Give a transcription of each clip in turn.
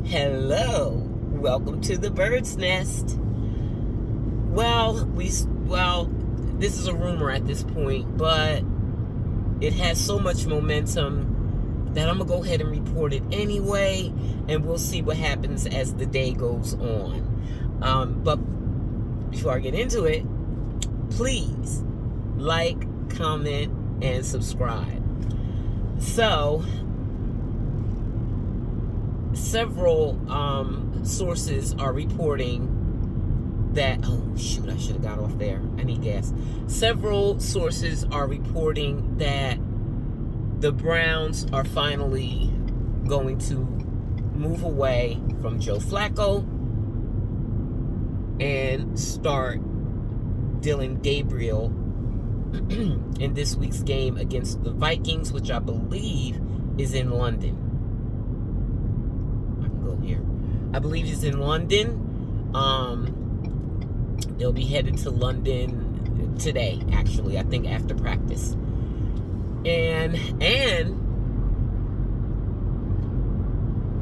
Hello, welcome to the bird's nest. Well, this is a rumor at this point, but it has so much momentum that I'm gonna go ahead and report it anyway, and we'll see what happens as the day goes on. But before I get into it, please like, comment, and subscribe. So, several sources are reporting that, oh shoot, I should have got off there. I need gas. Several sources are reporting that the Browns are finally going to move away from Joe Flacco and start Dillon Gabriel in this week's game against the Vikings, which I believe is in London. Here, I believe he's in London. They'll be headed to London today, actually, I think after practice. And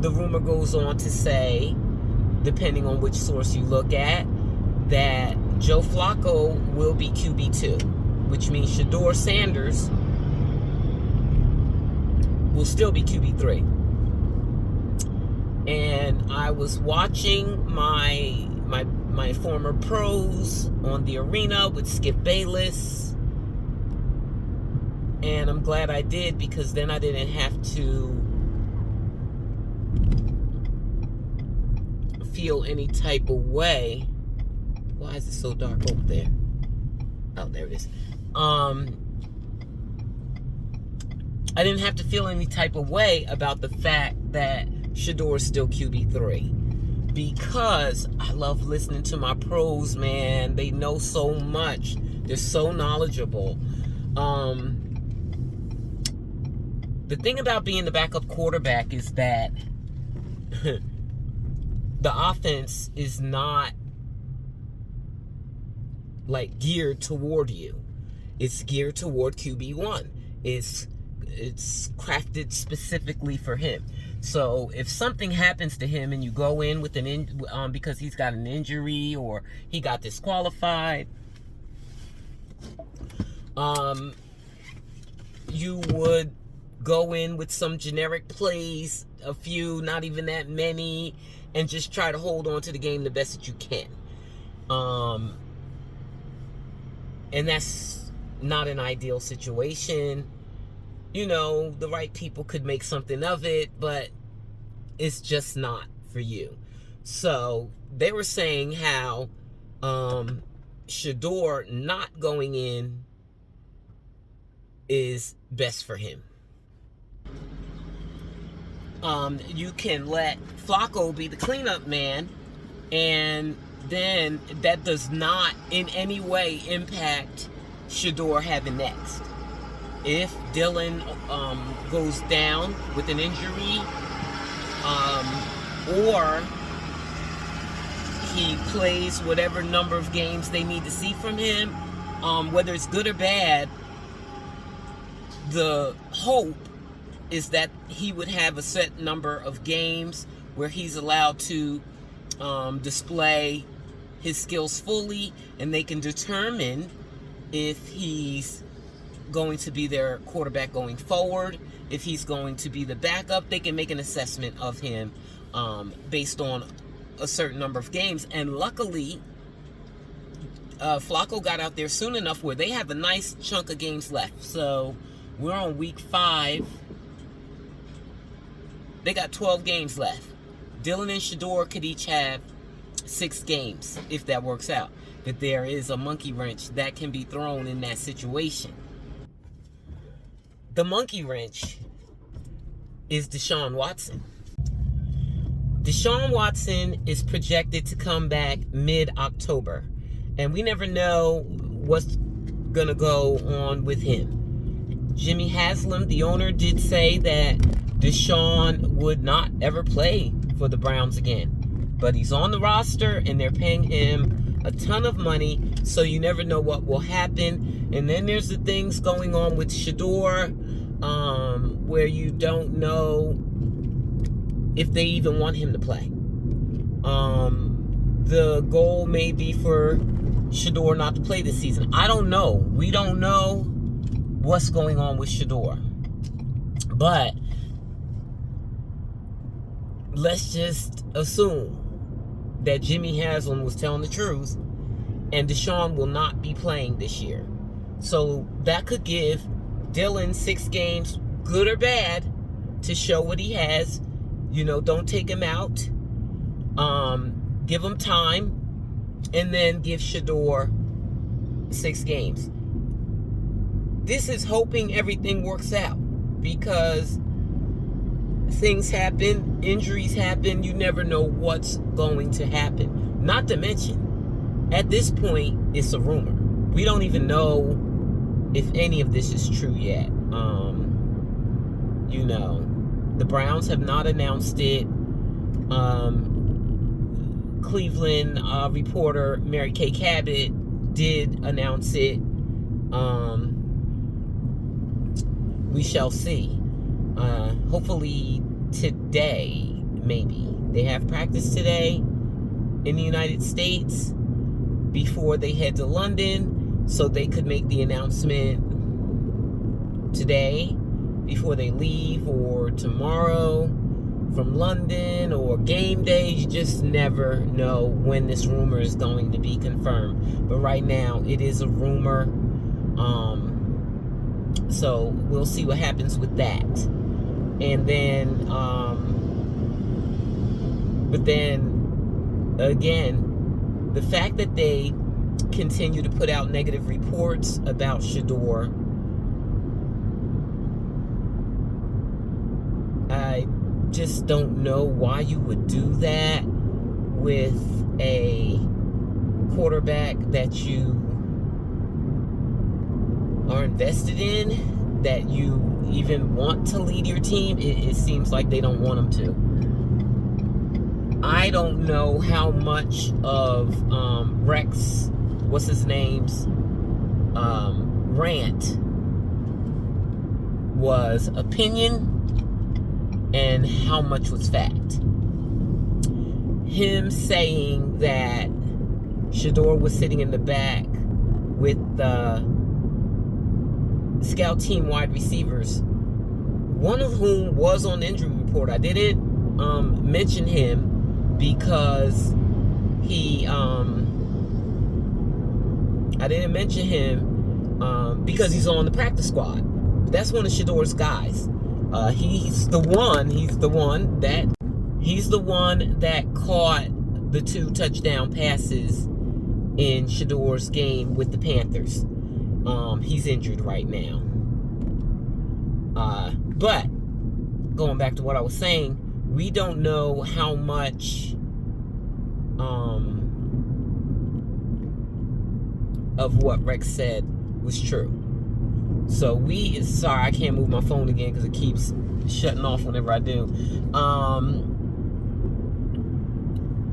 the rumor goes on to say, depending on which source you look at, that Joe Flacco will be QB2, which means Shedeur Sanders will still be QB3. And I was watching my former pros on the arena with Skip Bayless, and I'm glad I did, because then I didn't have to feel any type of way. Why is it so dark over there? Oh, there it is. I didn't have to feel any type of way about the fact that Shedeur is still QB3, because I love listening to my pros, man. They know so much. They're so knowledgeable. The thing about being the backup quarterback is that the offense is not like geared toward you. It's geared toward QB1. It's crafted specifically for him. So if something happens to him and you go in with because he's got an injury or he got disqualified, you would go in with some generic plays, a few, not even that many, and just try to hold on to the game the best that you can. And that's not an ideal situation. You know, the right people could make something of it, but it's just not for you. So they were saying how Shedeur not going in is best for him. You can let Flacco be the cleanup man, and then that does not in any way impact Shedeur having next. If Dillon goes down with an injury, or he plays whatever number of games they need to see from him, whether it's good or bad, the hope is that he would have a set number of games where he's allowed to display his skills fully, and they can determine if he's going to be their quarterback going forward. If he's going to be the backup, they can make an assessment of him based on a certain number of games. And luckily, Flacco got out there soon enough where they have a nice chunk of games left. So we're on week 5. They got 12 games left. Dillon and Shedeur could each have 6 games if that works out. But there is a monkey wrench that can be thrown in that situation. The monkey wrench is Deshaun Watson. Deshaun Watson is projected to come back mid-October, and we never know what's going to go on with him. Jimmy Haslam, the owner, did say that Deshaun would not ever play for the Browns again, but he's on the roster and they're paying him a ton of money, so you never know what will happen. And then there's the things going on with Shedeur, where you don't know if they even want him to play. The goal may be for Shedeur not to play this season. I don't know. We don't know what's going on with Shedeur. But let's just assume that Jimmy Haslam was telling the truth and Deshaun will not be playing this year. So that could give Dillon 6 games, good or bad, to show what he has. Don't take him out. Give him time. And then give Shedeur 6 games. This is hoping everything works out, because things happen, injuries happen, you never know what's going to happen. Not to mention, at this point, it's a rumor. We don't even know if any of this is true yet. The Browns have not announced it. Cleveland reporter Mary Kay Cabot did announce it. We shall see. Hopefully today, maybe. They have practice today in the United States before they head to London, so they could make the announcement today before they leave, or tomorrow from London, or game day. You just never know when this rumor is going to be confirmed. But right now, it is a rumor. So we'll see what happens with that. And then, but then again, the fact that they continue to put out negative reports about Shedeur, I just don't know why you would do that with a quarterback that you are invested in, that you even want to lead your team. It seems like they don't want him to. I don't know how much of Rex, what's his name's, rant was opinion and how much was fact. Him saying that Shedeur was sitting in the back with the scout team wide receivers, one of whom was on the injury report. I didn't mention him because because he's on the practice squad. That's one of Shedeur's guys. He's the one that caught the 2 touchdown passes in Shedeur's game with the Panthers. He's injured right now. But going back to what I was saying, we don't know how much of what Rex said was true. So sorry, I can't move my phone again because it keeps shutting off whenever I do.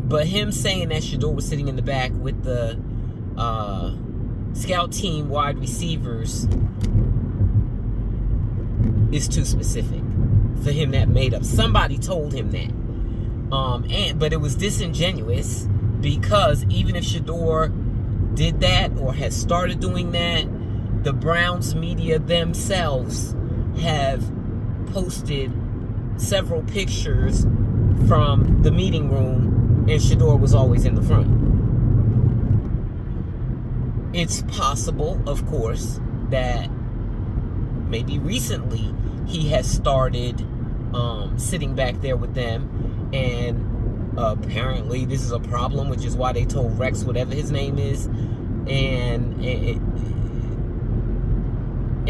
But him saying that Shedeur was sitting in the back with the scout team wide receivers is too specific for him to have made up. Somebody told him that. But it was disingenuous, because even if Shedeur did that or has started doing that, the Browns media themselves have posted several pictures from the meeting room, and Shedeur was always in the front. It's possible, of course, that maybe recently he has started sitting back there with them, and apparently this is a problem, which is why they told Rex, whatever his name is, and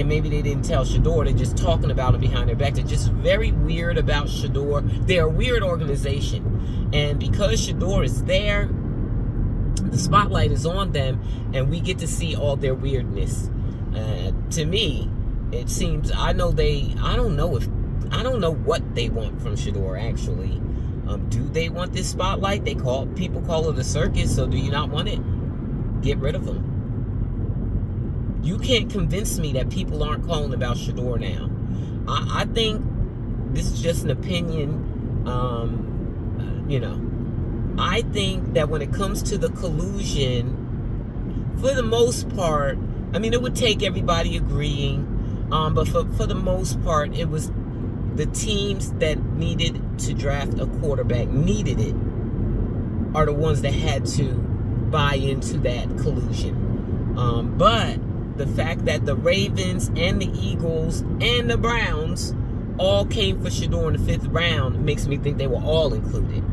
maybe they didn't tell Shedeur. They're just talking about him behind their back. They're just very weird about Shedeur. They're a weird organization, and because Shedeur is there, the spotlight is on them, and we get to see all their weirdness. To me, it seems, I don't know what they want from Shedeur, actually. Do they want this spotlight? People call it a circus, so do you not want it? Get rid of them. You can't convince me that people aren't calling about Shedeur now. I think this is just an opinion You know, I think that when it comes to the collusion, for the most part, I mean, it would take everybody agreeing, but for the most part, it was the teams that needed to draft a quarterback, needed it, are the ones that had to buy into that collusion. But the fact that the Ravens and the Eagles and the Browns all came for Shedeur in the 5th round makes me think they were all included.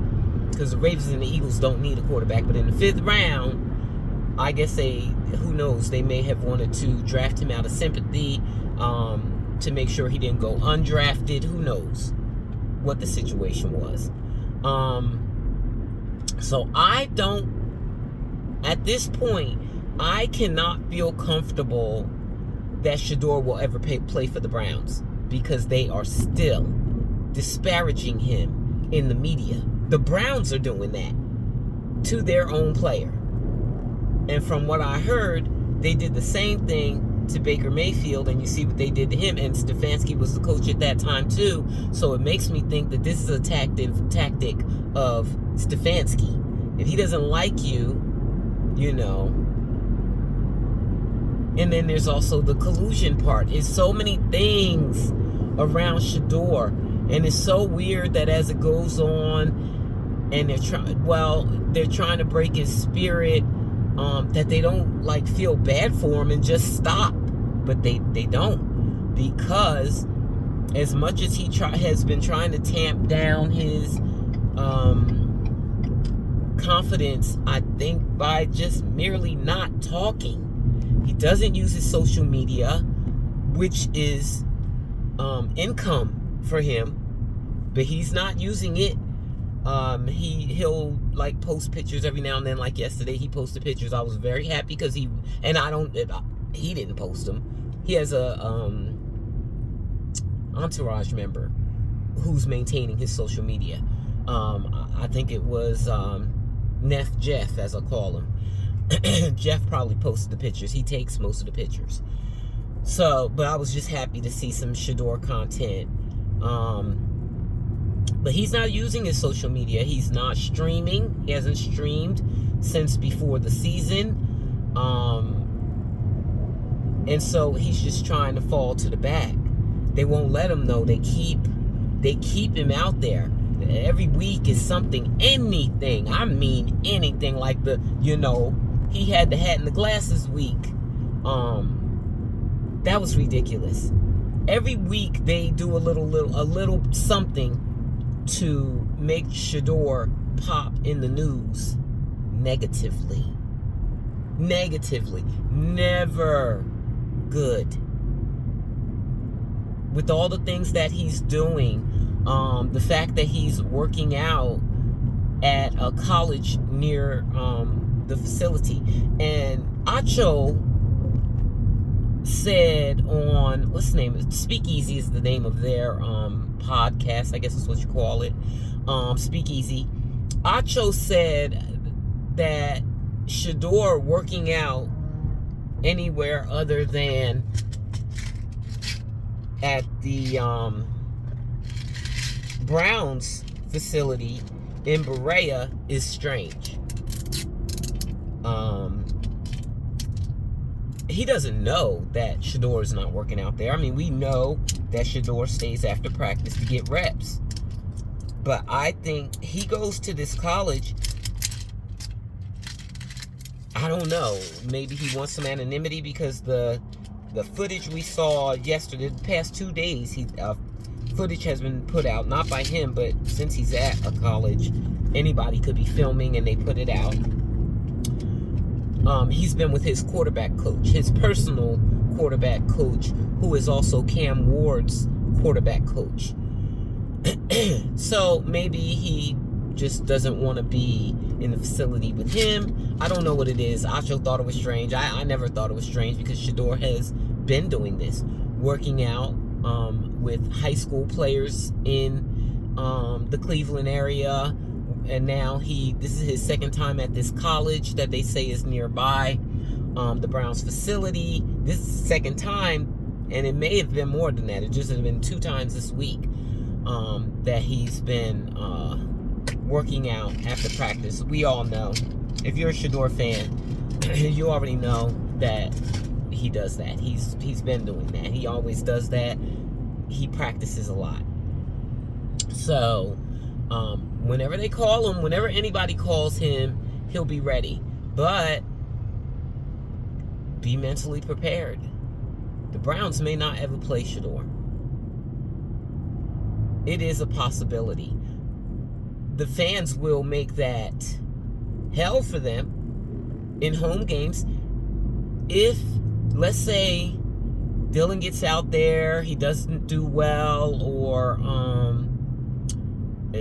Because the Ravens and the Eagles don't need a quarterback. But in the 5th round, I guess who knows, they may have wanted to draft him out of sympathy, to make sure he didn't go undrafted. Who knows what the situation was. So at this point, I cannot feel comfortable that Shedeur will ever play for the Browns, because they are still disparaging him in the media. The Browns are doing that to their own player. And from what I heard, they did the same thing to Baker Mayfield, and you see what they did to him, and Stefanski was the coach at that time too. So it makes me think that this is a tactic of Stefanski. If he doesn't like you, you know. And then there's also the collusion part. It's so many things around Shedeur, and it's so weird that as it goes on, and they're trying to break his spirit, that they don't like feel bad for him and just stop. But they don't, because as much as he has been trying to tamp down his confidence, I think by just merely not talking. He doesn't use his social media, which is income for him, but he's not using it. He'll like post pictures every now and then. Like yesterday, he posted pictures. I was very happy because he didn't post them. He has a entourage member who's maintaining his social media. I think it was Neff Jeff, as I call him. Jeff probably posted the pictures. He takes most of the pictures. So, but I was just happy to see some Shedeur content. But he's not using his social media. He's not streaming. He hasn't streamed since before the season. And so he's just trying to fall to the back. They won't let him know. They keep him out there. Every week is something, anything. I mean anything, like he had the hat and the glasses week. That was ridiculous. Every week they do a little something to make Shedeur pop in the news negatively. Never good. With all the things that he's doing, the fact that he's working out at a college near the facility, and Acho said on, what's the name? Speakeasy is the name of their podcast, I guess is what you call it. Speakeasy. Acho said that Shedeur working out anywhere other than at the Browns facility in Berea is strange. He doesn't know that Shedeur is not working out there. I mean, we know that Shedeur stays after practice to get reps. But I think he goes to this college. I don't know. Maybe he wants some anonymity, because the footage we saw yesterday, the past 2 days, footage has been put out, not by him, but since he's at a college, anybody could be filming, and they put it out. He's been with his quarterback coach, his personal quarterback coach, who is also Cam Ward's quarterback coach. So maybe he just doesn't want to be in the facility with him. I don't know what it is. Acho thought it was strange. I never thought it was strange, because Shedeur has been doing this, working out with high school players in the Cleveland area. And now this is his second time at this college that they say is nearby, the Browns facility. This is the second time, and it may have been more than that. It just has been 2 times this week. that he's been working out after practice. We all know. If you're a Shedeur fan, you already know that he does that. He's been doing that. He always does that. He practices a lot. So, whenever they call him, whenever anybody calls him, he'll be ready. But be mentally prepared. The Browns may not ever play Shedeur. It is a possibility. The fans will make that hell for them in home games. If, let's say, Dillon gets out there, he doesn't do well, or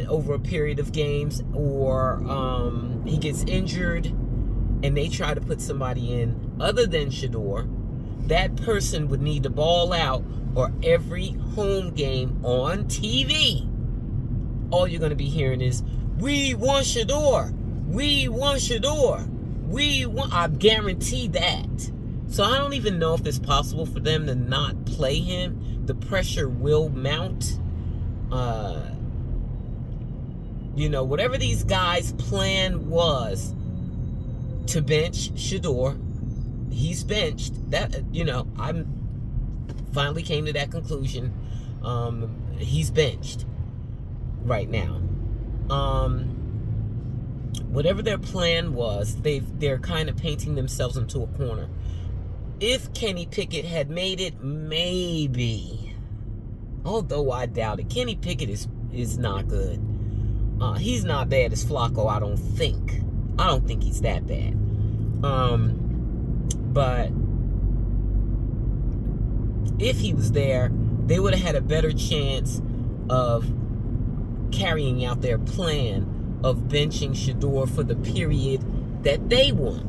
over a period of games, or he gets injured, and they try to put somebody in other than Shedeur, that person would need to ball out, or every home game on TV, all you're going to be hearing is, "We want Shedeur. We want Shedeur. We want." I guarantee that. So I don't even know if it's possible for them to not play him. The pressure will mount. Whatever these guys' plan was to bench Shedeur, he's benched. I finally came to that conclusion. He's benched right now. Whatever their plan was, they're kind of painting themselves into a corner. If Kenny Pickett had made it, maybe. Although I doubt it. Kenny Pickett is not good. He's not bad as Flacco, I don't think. I don't think he's that bad. But if he was there, they would have had a better chance of carrying out their plan of benching Shedeur for the period that they want.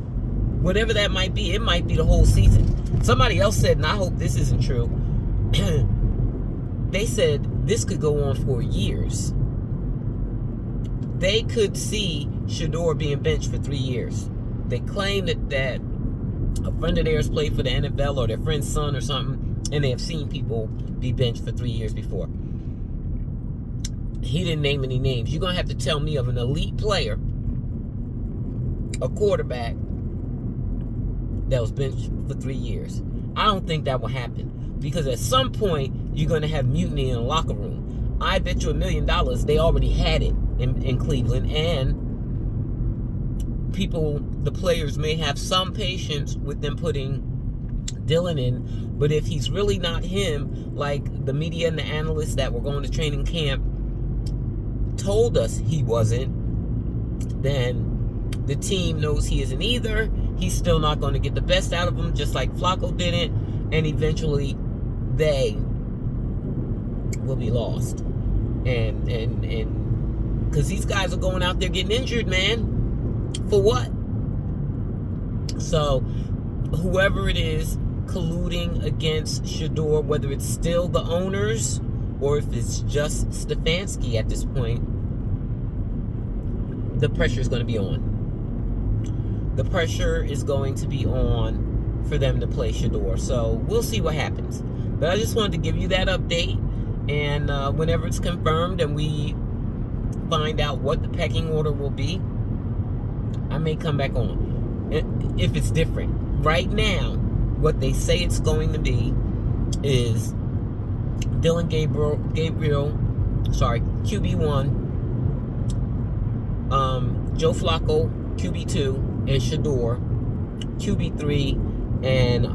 Whatever that might be. It might be the whole season. Somebody else said, and I hope this isn't true, they said this could go on for years. They could see Shedeur being benched for 3 years. They claim that a friend of theirs played for the NFL, or their friend's son or something, and they have seen people be benched for 3 years before. He didn't name any names. You're going to have to tell me of an elite player, a quarterback, that was benched for 3 years. I don't think that will happen, because at some point you're going to have mutiny in the locker room. I bet you $1 million they already had it in Cleveland, and the players may have some patience with them putting Dillon in. But if he's really not him, like the media and the analysts that were going to training camp told us he wasn't, then the team knows he isn't either. He's still not going to get the best out of him, just like Flacco didn't, and eventually they will be lost. And because these guys are going out there getting injured, man. For what? So whoever it is colluding against Shedeur, whether it's still the owners or if it's just Stefanski at this point, the pressure is going to be on. The pressure is going to be on for them to play Shedeur. So we'll see what happens. But I just wanted to give you that update. And whenever it's confirmed and we find out what the pecking order will be, I may come back on if it's different. Right now, what they say it's going to be is Dillon, Gabriel, QB1, Joe Flacco, QB2, and Shedeur, QB3, and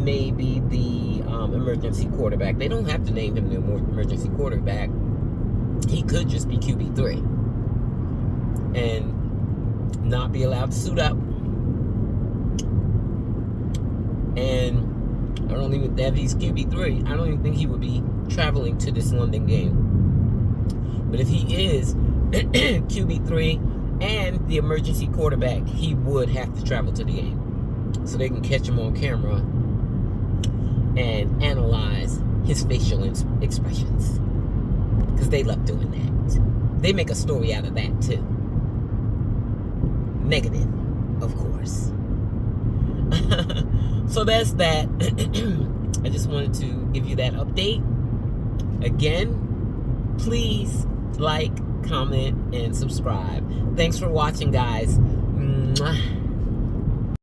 maybe the emergency quarterback. They don't have to name him the emergency quarterback. He could just be QB3 and not be allowed to suit up. And I don't even, if he's QB3, I don't even think he would be traveling to this London game. But if he is QB3 and the emergency quarterback, he would have to travel to the game so they can catch him on camera and analyze his facial expressions, because they love doing that. They make a story out of that too. Negative, of course. So that's that. I just wanted to give you that update. Again, Please like, comment, and subscribe. Thanks for watching, guys.